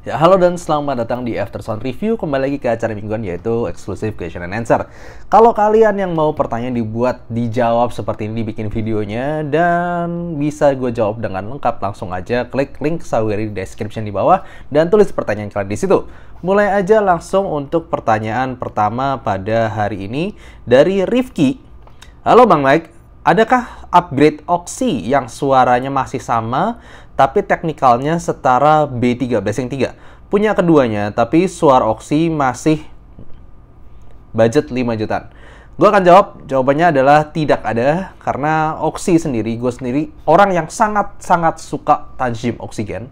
Ya, halo dan selamat datang di Aftersound Review. Kembali lagi ke acara mingguan yaitu Exclusive Question and Answer. Kalau kalian yang mau pertanyaan dibuat, dijawab seperti ini, dibikin videonya dan bisa gue jawab dengan lengkap, langsung aja klik link Saweri di description di bawah dan tulis pertanyaan kalian di situ. Mulai aja langsung untuk pertanyaan pertama pada hari ini dari Rifki. Halo Bang Mike, adakah upgrade Oxy yang suaranya masih sama tapi teknikalnya setara B3 Blessing 3? Punya keduanya tapi suara Oxy masih budget 5 jutaan. Gue akan jawab, jawabannya adalah tidak ada, karena Oxy sendiri, gue sendiri orang yang sangat suka Tanjim Oxygen.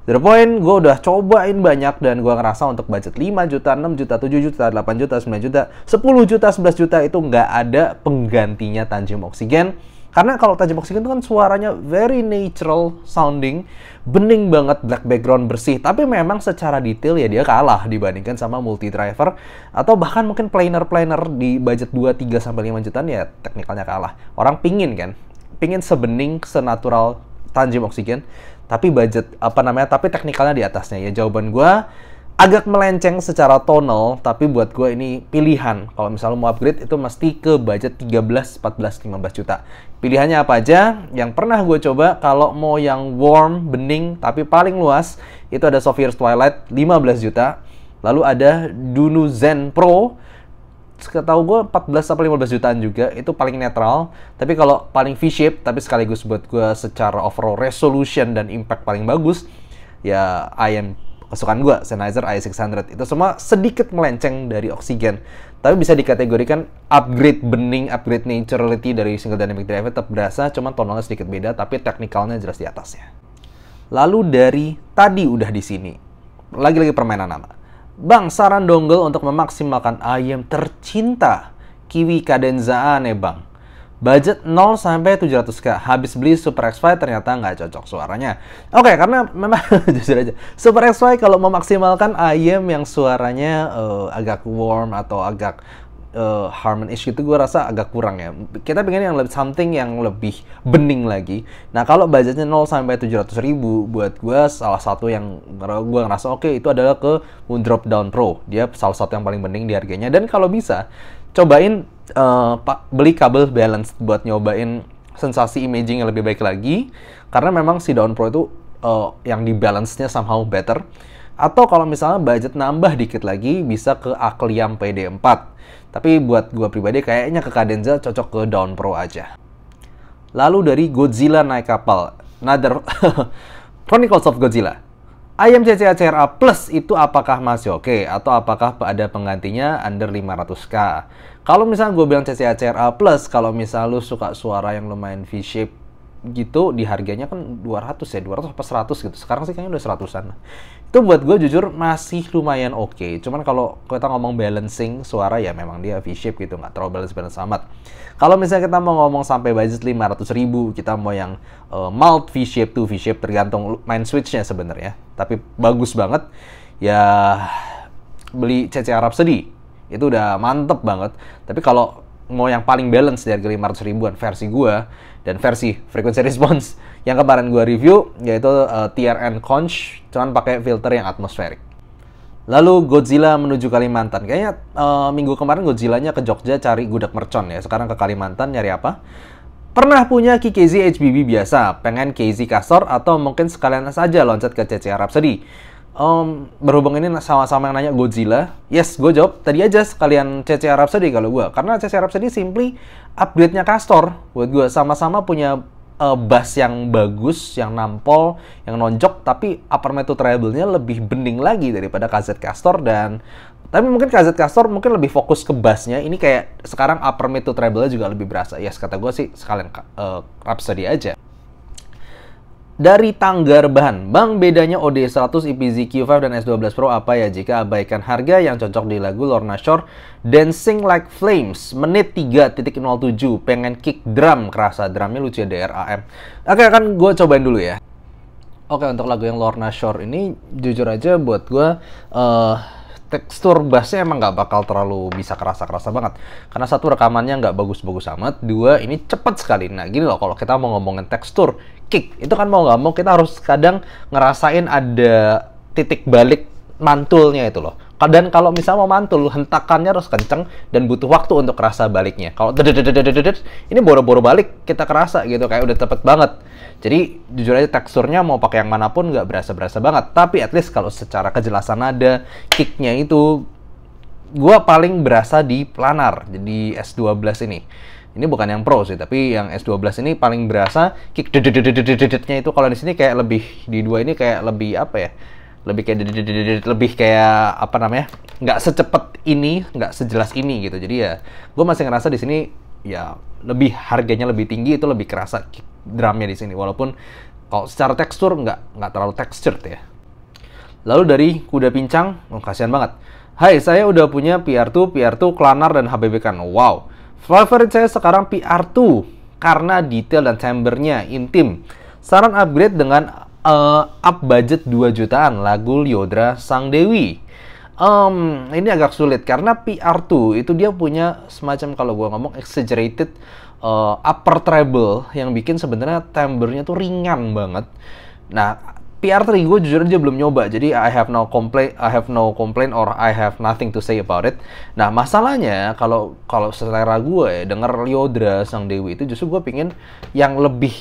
To the point, gue udah cobain banyak dan gue ngerasa untuk budget 5 juta, 6 juta, 7 juta, 8 juta, 9 juta, 10 juta, 11 juta itu nggak ada penggantinya Tanjim Oxygen. Karena kalau Tanjim Oxygen itu kan suaranya very natural sounding, bening banget, black background bersih. Tapi memang secara detail ya dia kalah dibandingkan sama multi driver atau bahkan mungkin planer di budget 2, 3 sampai 5 jutaan ya teknikalnya kalah. Orang pingin sebening, senatural Tanjim Oxygen, tapi budget tapi teknikalnya di atasnya. Ya jawaban gua agak melenceng secara tonal, tapi buat gue ini pilihan. Kalau misalnya mau upgrade itu mesti ke budget 13, 14, 15 juta. Pilihannya apa aja? Yang pernah gue coba, kalau mau yang warm, bening, tapi paling luas, itu ada Sophia's Twilight 15 juta. Lalu ada Dunu Zen Pro, setahu gue 14 sampai 15 jutaan juga, itu paling netral. Tapi kalau paling V-shape, tapi sekaligus buat gue secara overall resolution dan impact paling bagus, ya kesukaan gue, Sennheiser i600. Itu semua sedikit melenceng dari Oxygen, tapi bisa dikategorikan upgrade bening, upgrade naturality dari single dynamic driver tetap berasa, cuma tonalnya sedikit beda, tapi teknikalnya jelas di atasnya. Lalu dari tadi udah di sini, lagi-lagi permainan nama. Bang, saran dongle untuk memaksimalkan ayam tercinta Kiwi Cadenza aneh bang. Budget 0 sampai 700k. Habis beli Super X5 ternyata nggak cocok suaranya. Oke, karena memang jujur aja, Super X5 kalau memaksimalkan ayam yang suaranya agak warm atau agak harmonious gitu, gue rasa agak kurang ya. Kita pengen yang something yang lebih bening lagi. Nah, kalau budgetnya 0 sampai 700 ribu, buat gue salah satu yang gue ngerasa oke, itu adalah ke Moondrop Down Pro. Dia salah satu yang paling bening di harganya. Dan kalau bisa, cobain beli kabel balance buat nyobain sensasi imaging yang lebih baik lagi, karena memang si Down Pro itu yang di balance-nya somehow better. Atau kalau misalnya budget nambah dikit lagi, bisa ke Akliam PD4. Tapi buat gua pribadi kayaknya ke Cadenza cocok ke Down Pro aja. Lalu dari Godzilla naik kapal, another Chronicles of Godzilla. Ayam CCA CRA Plus itu apakah masih oke? Atau apakah ada penggantinya under 500k? Kalau misalnya gue bilang CCA CRA Plus, kalau misalnya lu suka suara yang lumayan V-shape gitu, di harganya kan 200 ya, 200 apa 100 gitu. Sekarang sih kayaknya udah 100-an. Itu buat gue jujur masih lumayan oke. Cuman kalau kita ngomong balancing suara ya memang dia V-shape gitu, nggak terlalu balance amat. Kalau misalnya kita mau ngomong sampai budget 500 ribu, kita mau yang mild V-shape to V-shape, tergantung main switch-nya sebenarnya. Tapi bagus banget, ya beli CCA Rhapsody. Itu udah mantep banget. Tapi kalau mau yang paling balance di harga 500 ribuan versi gua dan versi frequency response yang kemarin gua review, yaitu TRN Conch, cuman pakai filter yang atmospheric. Lalu Godzilla menuju Kalimantan. Kayaknya minggu kemarin Godzilla-nya ke Jogja cari gudeg mercon ya. Sekarang ke Kalimantan nyari apa? Pernah punya KKZ HBB biasa, pengen KZ Castor atau mungkin sekalian saja loncat ke CCA Rhapsody. Berhubung ini sama-sama yang nanya Godzilla, yes, gue jawab tadi aja sekalian CCA Rhapsody kalau gue. Karena CCA Rhapsody simply upgrade-nya Castor buat gue. Sama-sama punya bass yang bagus, yang nampol, yang nonjok, tapi upper metu treble-nya lebih bening lagi daripada KZ Castor. Tapi mungkin KZ Castor mungkin lebih fokus ke bass-nya. Ini kayak sekarang upper metu treble-nya juga lebih berasa. Yes, kata gue sih sekalian Rhapsody aja. Dari Tanggar Bahan, Bang, bedanya OD100, EPZ Q5 dan S12 Pro apa ya jika abaikan harga yang cocok di lagu Lorna Shore Dancing Like Flames menit 3.07, pengen kick drum, kerasa drumnya lucu ya, DRAM. Oke, kan gue cobain dulu ya. Oke, untuk lagu yang Lorna Shore ini jujur aja buat gue tekstur bassnya emang nggak bakal terlalu bisa kerasa-kerasa banget. Karena satu, rekamannya nggak bagus-bagus amat. Dua, ini cepet sekali. Nah gini loh, kalau kita mau ngomongin tekstur kick, itu kan mau nggak mau kita harus kadang ngerasain ada titik balik mantulnya itu loh. Dan kalau misalnya mau mantul, hentakannya harus kenceng dan butuh waktu untuk kerasa baliknya. Kalau ini boro-boro balik kita kerasa gitu, kayak udah cepet banget. Jadi jujur aja teksturnya mau pakai yang manapun nggak berasa-berasa banget. Tapi at least kalau secara kejelasan nada, kicknya itu gue paling berasa di planar, di S12 ini. Ini bukan yang pro sih, tapi yang S12 ini paling berasa kick nya itu. Kalau di sini kayak lebih, di dua ini kayak lebih apa ya? Lebih kayak apa namanya, nggak secepat ini, nggak sejelas ini gitu. Jadi ya gue masih ngerasa di sini ya lebih, harganya lebih tinggi, itu lebih kerasa kick drumnya di sini, walaupun kalau secara tekstur nggak terlalu textured ya. Lalu dari Kuda Pincang, kasihan banget. Hai, saya udah punya PR2, Clanar, dan HBB kan. Wow, favorit saya sekarang PR2 karena detail dan timbre-nya intim. Saran upgrade dengan up budget 2 jutaan, lagu Lyodra Sang Dewi. Ini agak sulit karena PR2 itu dia punya semacam, kalau gua ngomong, exaggerated upper treble yang bikin sebenarnya timbre-nya tuh ringan banget. Nah, PR3 gue jujur aja belum nyoba, jadi I have no complaint or I have nothing to say about it. Nah, masalahnya kalau selera gue denger Lyodra Sang Dewi itu justru gue pingin yang lebih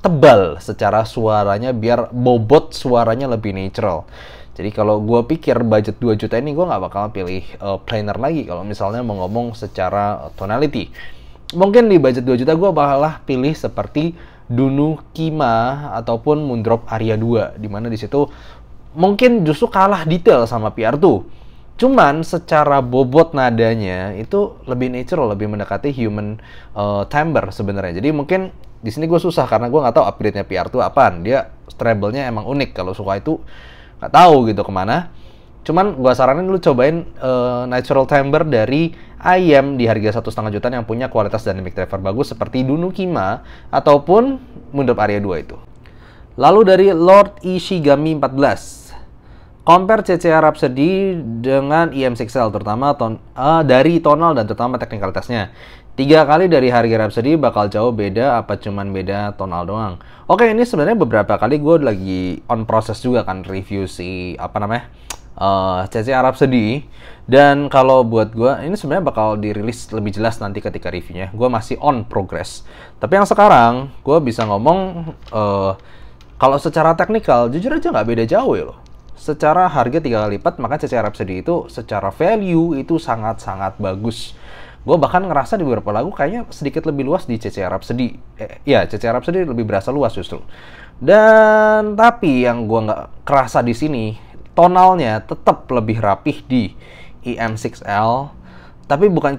tebal secara suaranya, biar bobot suaranya lebih natural. Jadi kalau gue pikir budget 2 juta ini, gue nggak bakal pilih planar lagi kalau misalnya mau ngomong secara tonality. Mungkin di budget 2 juta gue bakal pilih seperti Dunu Kima ataupun Moondrop Aria 2, dimana di situ mungkin justru kalah detail sama PR2. Cuman secara bobot nadanya itu lebih natural, lebih mendekati human timbre sebenarnya. Jadi mungkin di sini gue susah karena gue nggak tahu upgrade-nya PR2 apaan. Dia treble-nya emang unik. Kalau suka itu nggak tahu gitu kemana. Cuman gue saranin lu cobain natural timbre dari IM di harga 1,5 jutaan yang punya kualitas dynamic driver bagus seperti Dunu Kima ataupun Moondrop Aria 2 itu. Lalu dari Lord Ishigami 14. Compare CCR Rhapsody dengan EM6L, terutama dari tonal dan terutama teknikalitasnya. 3 kali dari harga Rhapsody bakal jauh beda, apa cuman beda tonal doang? Oke, ini sebenarnya beberapa kali gue lagi on process juga kan review si CCR Rhapsody. Dan kalau buat gue ini sebenarnya bakal dirilis lebih jelas nanti ketika reviewnya. Gue masih on progress. Tapi yang sekarang gue bisa ngomong kalau secara teknikal jujur aja nggak beda jauh ya loh. Secara harga 3 kali lipat, maka CCR Rhapsody itu secara value itu sangat-sangat bagus. Gue bahkan ngerasa di beberapa lagu kayaknya sedikit lebih luas di CCR Rhapsody. CCR Rhapsody lebih berasa luas justru. Dan tapi yang gue nggak kerasa di sini, tonalnya tetap lebih rapih di EM6L. Tapi bukan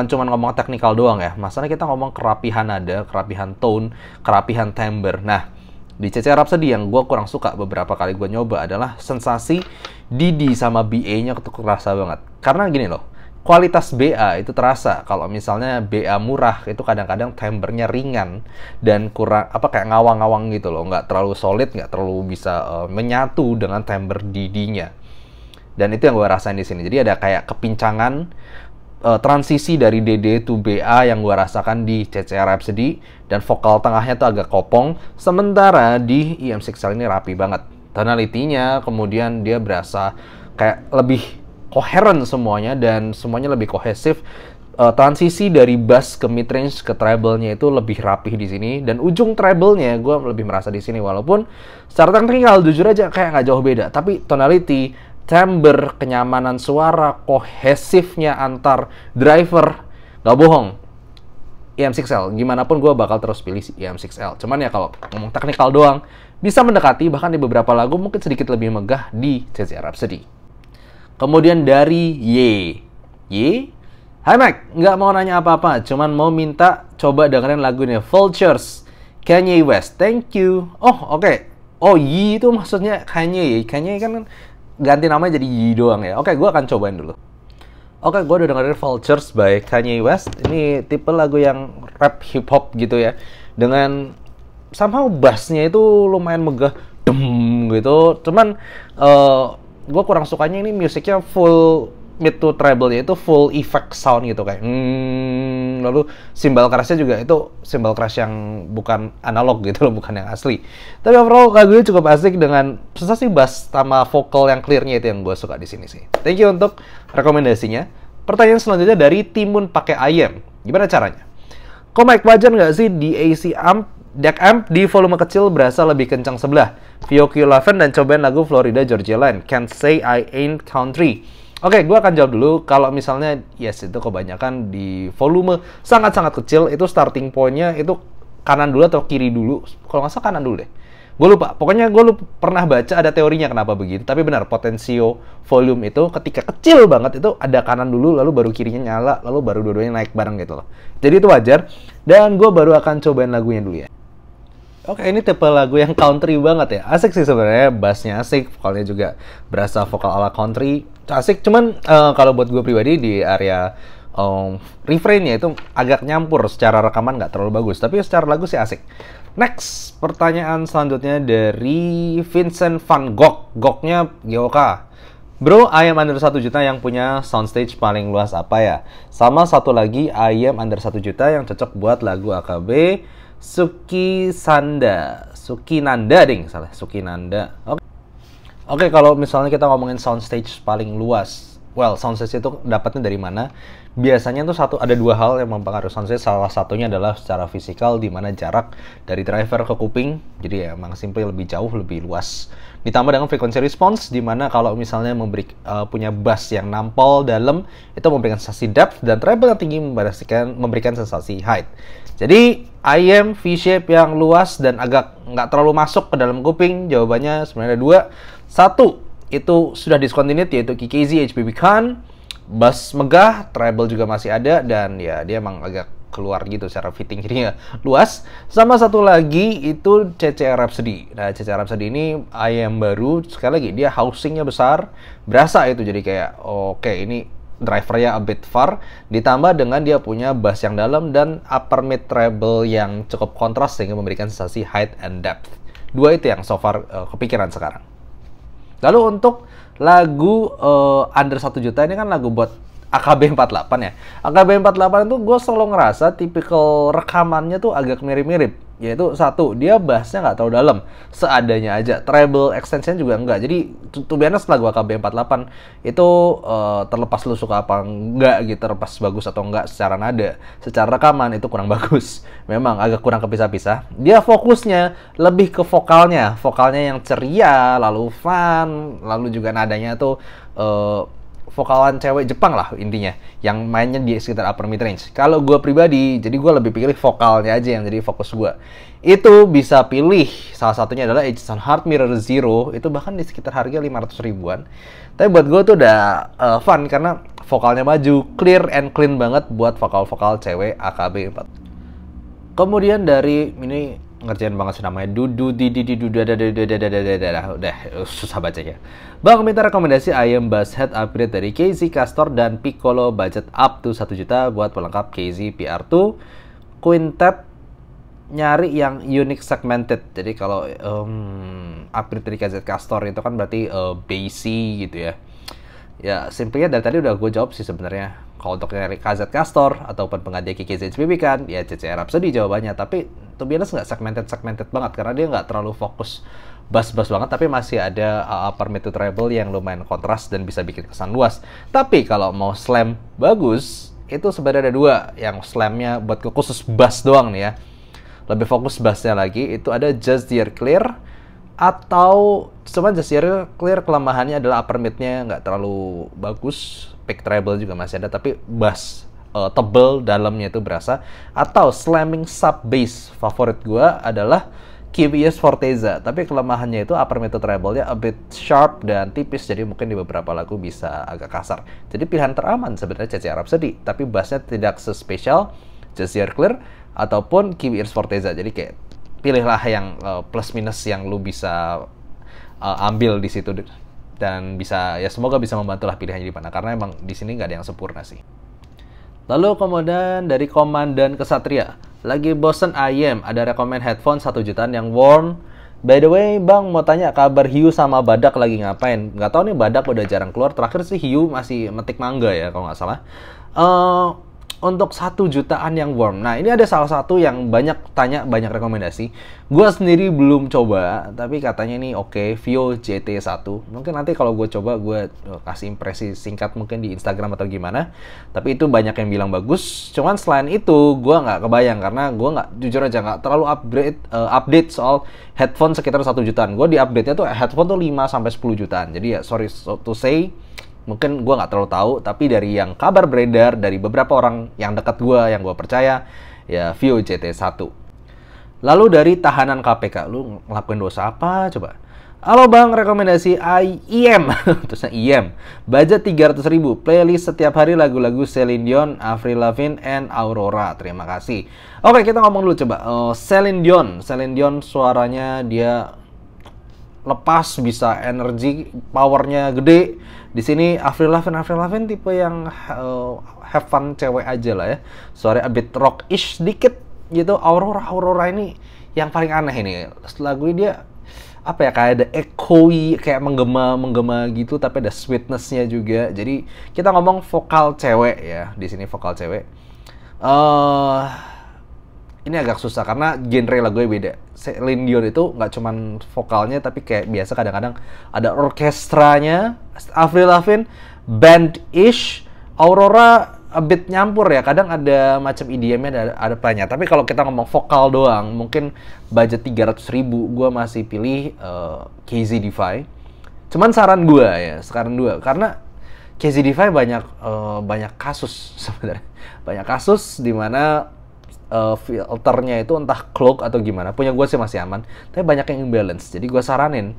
cuma ngomong teknikal doang ya. Masalahnya kita ngomong kerapihan nada, kerapihan tone, kerapihan timbre. Nah, di CCR Rhapsody yang gue kurang suka beberapa kali gue nyoba adalah sensasi DD sama BA-nya tuh kerasa banget. Karena gini loh, kualitas BA itu terasa. Kalau misalnya BA murah itu kadang-kadang timbre-nya ringan dan kurang kayak ngawang-ngawang gitu loh, nggak terlalu solid, nggak terlalu bisa menyatu dengan timbre DD-nya. Dan itu yang gue rasain di sini. Jadi ada kayak kepincangan transisi dari DD to BA yang gue rasakan di CCR Rhapsody, dan vokal tengahnya tuh agak kopong, sementara di EM6L ini rapi banget. Tonality-nya kemudian dia berasa kayak lebih koheren semuanya, dan semuanya lebih kohesif. Transisi dari bass ke mid range ke treble-nya itu lebih rapih di sini, dan ujung treble-nya gue lebih merasa di sini, walaupun secara teknikal jujur aja kayak nggak jauh beda, tapi tonality, timbre, kenyamanan suara, kohesifnya antar driver, nggak bohong, EM6L. Gimana pun gue bakal terus pilih EM6L. Cuman ya kalau ngomong teknikal doang, bisa mendekati, bahkan di beberapa lagu mungkin sedikit lebih megah di CCR Rhapsody. Kemudian dari Y. Hai Mac, nggak mau nanya apa-apa, cuman mau minta coba dengerin lagunya Vultures, Kanye West. Thank you. Oh, oke. Oh, Y itu maksudnya Kanye. Kanye kan ganti namanya jadi Y doang ya. Oke, gue akan cobain dulu. Oke, gue udah dengerin Vultures by Kanye West. Ini tipe lagu yang rap hip hop gitu ya, dengan somehow bassnya itu lumayan megah, gitu. Cuman gue kurang sukanya ini musiknya full mid to treble, yaitu full effect sound gitu, kayak lalu simbal crash-nya juga itu simbal crash yang bukan analog gitu loh, bukan yang asli. Tapi overall lagunya cukup asik dengan sensasi bass sama vokal yang clear-nya itu yang gue suka di sini sih. Thank you untuk rekomendasinya. Pertanyaan selanjutnya dari Timun pakai IM. Gimana caranya? Kok mic wajar nggak sih di AC amp, DAC amp di volume kecil berasa lebih kencang sebelah? Vio Q11 dan cobain lagu Florida Georgia Line, Can't Say I Ain't Country. Oke, gue akan jawab dulu. Kalau misalnya, yes, itu kebanyakan di volume sangat-sangat kecil, itu starting point-nya itu kanan dulu atau kiri dulu. Kalau nggak salah kanan dulu deh. Gue lupa. Pokoknya gue pernah baca ada teorinya kenapa begitu. Tapi benar, potensio volume itu ketika kecil banget itu ada kanan dulu, lalu baru kirinya nyala, lalu baru dua-duanya naik bareng gitu loh. Jadi itu wajar. Dan gue baru akan cobain lagunya dulu ya. Oke, ini tipe lagu yang country banget ya. Asik sih sebenarnya, bassnya asik, vokalnya juga berasa vokal ala country. Asik, cuman kalau buat gue pribadi di area refrainnya itu agak nyampur, secara rekaman nggak terlalu bagus. Tapi secara lagu sih asik. Next, pertanyaan selanjutnya dari Vincent Van Gogh. Gognya GOK. Bro, I am under 1 juta yang punya soundstage paling luas apa ya? Sama satu lagi, I am under 1 juta yang cocok buat lagu AKB Sukinanda, Sukinanda. Oke, kalau misalnya kita ngomongin soundstage paling luas, well, soundstage itu dapatnya dari mana? Biasanya tuh ada dua hal yang mempengaruhi soundstage. Salah satunya adalah secara fisikal, di mana jarak dari driver ke kuping, jadi ya emang simple lebih jauh, lebih luas. Ditambah dengan frequency response, di mana kalau misalnya punya bass yang nampol dalam, itu memberikan sensasi depth, dan treble yang tinggi memberikan sensasi height. Jadi, IM V-shape yang luas dan agak nggak terlalu masuk ke dalam kuping, jawabannya sebenarnya ada dua. Satu, itu sudah discontinued, yaitu KKZ HBB Khan. Bass megah, treble juga masih ada, dan ya dia emang agak keluar gitu secara fitting, jadinya luas. Sama satu lagi itu CC Rhapsody. Nah, CC Rhapsody ini IM baru, sekali lagi dia housingnya besar, berasa itu jadi kayak oke, ini drivernya a bit far, ditambah dengan dia punya bass yang dalam dan upper mid treble yang cukup kontras sehingga memberikan sensasi height and depth. Dua itu yang so far kepikiran sekarang. Lalu untuk lagu under 1 juta ini kan lagu buat AKB 48 ya. AKB 48 itu gue selalu ngerasa tipikal rekamannya tuh agak mirip-mirip. Yaitu satu, dia bassnya nggak terlalu dalam, seadanya aja. Treble extension juga enggak. Jadi, to be honest, lagu AKB 48 itu terlepas lu suka apa enggak gitu, terlepas bagus atau enggak secara nada, secara rekaman itu kurang bagus. Memang agak kurang kepisah-pisah. Dia fokusnya lebih ke vokalnya yang ceria, lalu fun, lalu juga nadanya tuh vokalan cewek Jepang lah intinya, yang mainnya di sekitar upper mid range. Kalau gue pribadi, jadi gue lebih pilih vokalnya aja yang jadi fokus gue. Itu bisa pilih, salah satunya adalah Aegis on Heart Mirror Zero, itu bahkan di sekitar harga 500 ribuan. Tapi buat gue tuh udah fun, karena vokalnya maju, clear and clean banget buat vokal-vokal cewek AKB 4. Kemudian dari, ini ngerjain banget sih namanya, udah susah bacanya. Bang minta rekomendasi ayam bass head upgrade dari KZ Castor dan Piccolo budget up to 1 juta buat pelengkap KZ PR2 Quintet, nyari yang unique segmented. Jadi kalau upgrade dari KZ Castor itu kan berarti bassy gitu ya. Ya, simpelnya dari tadi udah gue jawab sih sebenarnya. Kalau untuk nyari KZ Castor ataupun pengganti KKZ HBB kan, ya CC Rhapsody jawabannya. Tapi to be honest nggak segmented banget, karena dia nggak terlalu fokus bass banget, tapi masih ada upper mid to treble yang lumayan kontras dan bisa bikin kesan luas. Tapi kalau mau slam bagus, itu sebenarnya ada dua. Yang slamnya buat khusus bass doang nih ya, lebih fokus bassnya lagi, itu ada Just Dear Clear, atau cuman Just Dear Clear kelemahannya adalah upper mid-nya nggak terlalu bagus, pick treble juga masih ada, tapi bass tebel dalamnya itu berasa. Atau slamming sub bass favorit gua adalah KBS Forteza, tapi kelemahannya itu upper mid to treble-nya a bit sharp dan tipis, jadi mungkin di beberapa lagu bisa agak kasar. Jadi pilihan teraman sebenarnya CC Rhapsody, tapi bassnya tidak sespesial Just Dear Clear ataupun KBS Forteza. Jadi kayak pilihlah yang plus minus yang lu bisa ambil di situ, dan bisa, ya semoga bisa membantulah pilihannya di mana, karena emang di sini nggak ada yang sempurna sih. Lalu kemudian dari Komandan Kesatria, lagi bosen ayam, ada rekomend headphone 1 jutaan yang warm. By the way, Bang mau tanya kabar Hiu sama Badak lagi ngapain? Nggak tahu nih, Badak udah jarang keluar. Terakhir sih Hiu masih metik mangga ya kalau nggak salah. untuk 1 jutaan yang warm. Nah, ini ada salah satu yang banyak tanya, banyak rekomendasi. Gue sendiri belum coba, tapi katanya ini oke, Vio GT1. Mungkin nanti kalau gue coba, gue kasih impresi singkat mungkin di Instagram atau gimana. Tapi itu banyak yang bilang bagus. Cuman selain itu, gue nggak kebayang karena gue nggak, jujur aja nggak terlalu update soal headphone sekitar 1 jutaan. Gue di update-nya tuh headphone tuh 5-10 jutaan. Jadi ya sorry to say, mungkin gue nggak terlalu tahu, tapi dari yang kabar beredar dari beberapa orang yang dekat gue, yang gue percaya, ya Vio GT1. Lalu dari tahanan KPK, lu ngelakuin dosa apa coba? Halo bang, rekomendasi IEM, terusnya IEM, budget 300.000, playlist setiap hari lagu-lagu Celine Dion, Avril Lavigne, and Aurora. Terima kasih. Oke, kita ngomong dulu coba. Celine Dion suaranya dia lepas, bisa energi, powernya gede. Di sini Avril Lavigne tipe yang have fun cewek aja lah ya. Suara a bit rock-ish dikit gitu. Aurora ini yang paling aneh ini. Lagu ini dia apa ya, kayak ada echoey, kayak menggema gitu, tapi ada sweetness-nya juga. Jadi kita ngomong vokal cewek ya. Di sini vokal cewek. Ini agak susah karena genre lagunya beda. Celine Dion itu nggak cuman vokalnya, tapi kayak biasa kadang-kadang ada orkestranya. Avril Lavigne band-ish. Aurora a bit nyampur ya. Kadang ada macam EDM-nya, ada banyak. Tapi kalau kita ngomong vokal doang, mungkin budget 300.000, gue masih pilih KZDivi. Cuman saran gue karena KZDivi banyak kasus sebenarnya. Banyak kasus di mana filternya itu entah clog atau gimana. Punya gue sih masih aman, tapi banyak yang imbalance. Jadi gue saranin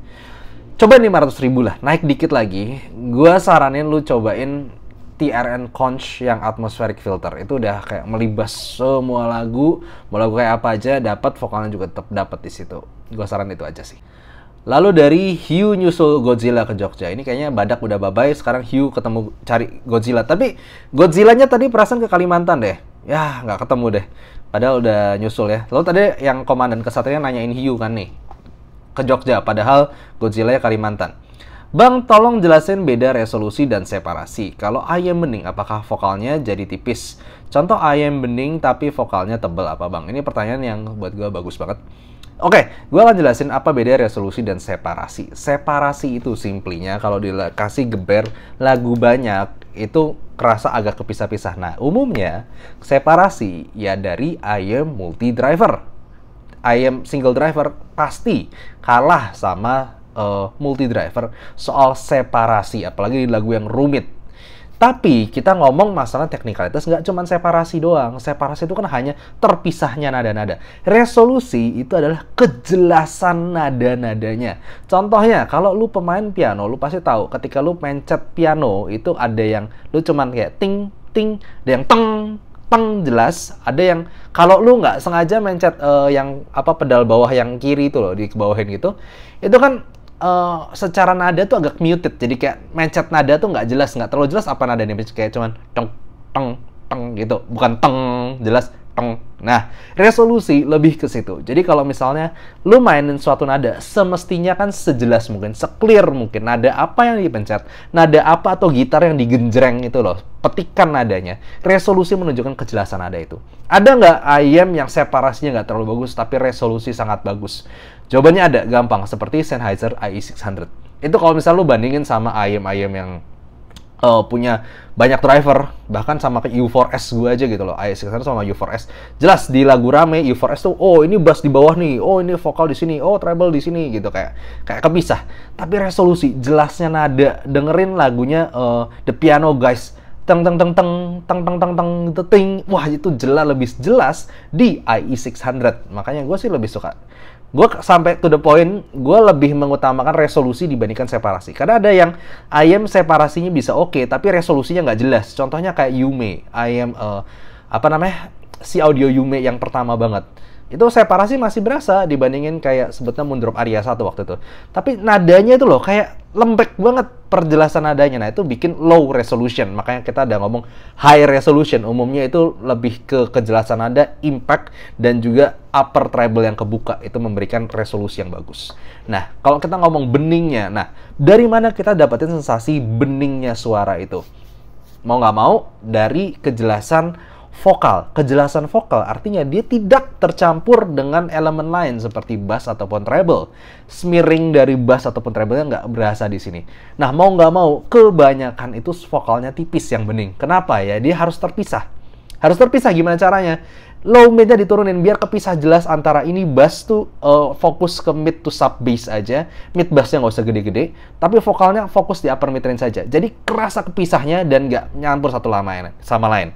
coba 500.000 lah, naik dikit lagi. Gue saranin lu cobain TRN Conch yang atmospheric filter. Itu udah kayak melibas semua lagu, mau lagu kayak apa aja dapat, vokalnya juga tetap dapat di situ. Gue saran itu aja sih. Lalu dari Hugh nyusul Godzilla ke Jogja. Ini kayaknya badak udah bye-bye, sekarang Hugh ketemu cari Godzilla. Tapi Godzillanya tadi perasaan ke Kalimantan deh. Ya, nggak ketemu deh. Padahal udah nyusul ya. Lalu tadi yang komandan kesatria nanyain Hugh kan nih, ke Jogja. Padahal Godzilla-nya Kalimantan. Bang, tolong jelasin beda resolusi dan separasi. Kalau ayam bening, apakah vokalnya jadi tipis? Contoh ayam bening tapi vokalnya tebal apa bang? Ini pertanyaan yang buat gue bagus banget. Oke, gue akan jelasin apa beda resolusi dan separasi. Separasi itu simplinya kalau dikasih geber lagu banyak, itu kerasa agak kepisah-pisah. Nah, umumnya separasi ya dari IEM multi driver. IEM single driver pasti kalah sama multi driver soal separasi, apalagi di lagu yang rumit. Tapi kita ngomong masalah teknikalitas, nggak cuma separasi doang. Separasi itu kan hanya terpisahnya nada-nada. Resolusi itu adalah kejelasan nada-nadanya. Contohnya, kalau lu pemain piano, lu pasti tahu ketika lu mencet piano itu ada yang lu cuman kayak ting ting, ada yang teng teng jelas, ada yang kalau lu nggak sengaja mencet yang apa pedal bawah yang kiri itu loh, di bawahin gitu, itu kan secara nada tuh agak muted, jadi kayak mencet nada tuh nggak jelas, nggak terlalu jelas apa nadanya, kayak cuman teng teng teng gitu, bukan teng jelas teng. Nah, resolusi lebih ke situ. Jadi kalau misalnya lu mainin suatu nada, semestinya kan sejelas mungkin, se-clear mungkin nada apa yang dipencet, nada apa atau gitar yang digenjreng itu loh, petikan nadanya. Resolusi menunjukkan kejelasan nada itu. Ada nggak IEM yang separasinya nggak terlalu bagus tapi resolusi sangat bagus? Jawabannya ada, gampang, seperti Sennheiser IE600. Itu kalau misalnya lu bandingin sama IEM yang punya banyak driver, bahkan sama ke U4S gue aja gitu loh, IE600 sama U4S. Jelas di lagu rame U4S tuh, oh ini bass di bawah nih, oh ini vokal di sini, oh treble di sini gitu, kayak kepisah. Tapi resolusi, jelasnya nada, dengerin lagunya The Piano Guys, teng teng teng teng teng teng teng teng ting, wah itu jelas, lebih jelas di IE600. Makanya gue sih lebih suka. Gue sampai to the point, gue lebih mengutamakan resolusi dibandingkan separasi. Karena ada yang IEM separasinya bisa oke, tapi resolusinya nggak jelas. Contohnya kayak Yume, IEM si audio Yume yang pertama banget. Itu separasi masih berasa dibandingin kayak sebetulnya Moondrop Aria 1 waktu itu. Tapi nadanya itu loh, kayak lembek banget perjelasan nadanya. Nah, itu bikin low resolution. Makanya kita udah ngomong high resolution. Umumnya itu lebih ke kejelasan nada, impact, dan juga upper treble yang kebuka. Itu memberikan resolusi yang bagus. Nah, kalau kita ngomong beningnya, nah, dari mana kita dapetin sensasi beningnya suara itu? Mau nggak mau, dari kejelasan vokal. Kejelasan vokal artinya dia tidak tercampur dengan elemen lain seperti bass ataupun treble. Smearing dari bass ataupun treble-nya nggak berasa di sini. Nah, mau nggak mau, kebanyakan itu vokalnya tipis yang bening. Kenapa ya? Dia harus terpisah. Harus terpisah, gimana caranya? Low mid-nya diturunin biar kepisah jelas antara ini bass tuh fokus ke mid to sub bass aja, mid bassnya nggak usah gede-gede, tapi vokalnya fokus di upper mid range saja. Jadi kerasa kepisahnya dan nggak nyampur satu sama lain.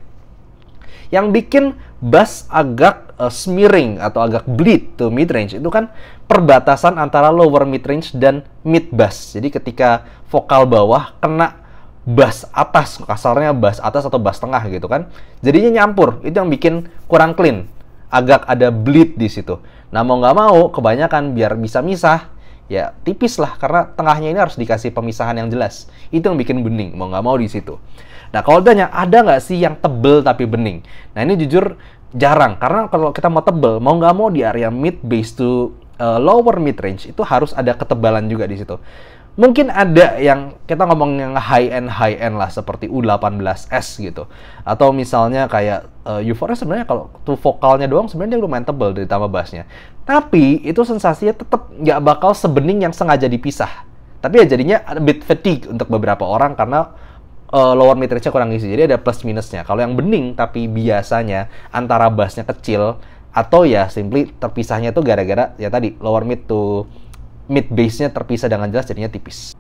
Yang bikin bass agak smearing atau agak bleed to mid range itu kan perbatasan antara lower mid range dan mid bass. Jadi ketika vokal bawah kena bass atas, kasarnya bass atas atau bass tengah gitu kan, jadinya nyampur. Itu yang bikin kurang clean, agak ada bleed di situ. Nah, mau nggak mau kebanyakan biar bisa misah ya tipis lah, karena tengahnya ini harus dikasih pemisahan yang jelas. Itu yang bikin bening, mau nggak mau di situ. Nah, kalau ditanya ada nggak sih yang tebel tapi bening? Nah, ini jujur jarang, karena kalau kita mau tebel, mau nggak mau di area mid bass to lower mid range itu harus ada ketebalan juga di situ. Mungkin ada yang kita ngomong yang high end lah seperti U18S gitu. Atau misalnya kayak Euphoria sebenarnya kalau tuh vokalnya doang sebenarnya dia lumayan tebal ditambah bassnya. Tapi itu sensasinya tetap nggak bakal sebening yang sengaja dipisah. Tapi ya jadinya a bit fatigue untuk beberapa orang karena lower mid range-nya kurang isi. Jadi ada plus minusnya. Kalau yang bening tapi biasanya antara bassnya kecil atau ya simply terpisahnya itu gara-gara ya tadi lower mid to mid bass-nya terpisah dengan jelas jadinya tipis.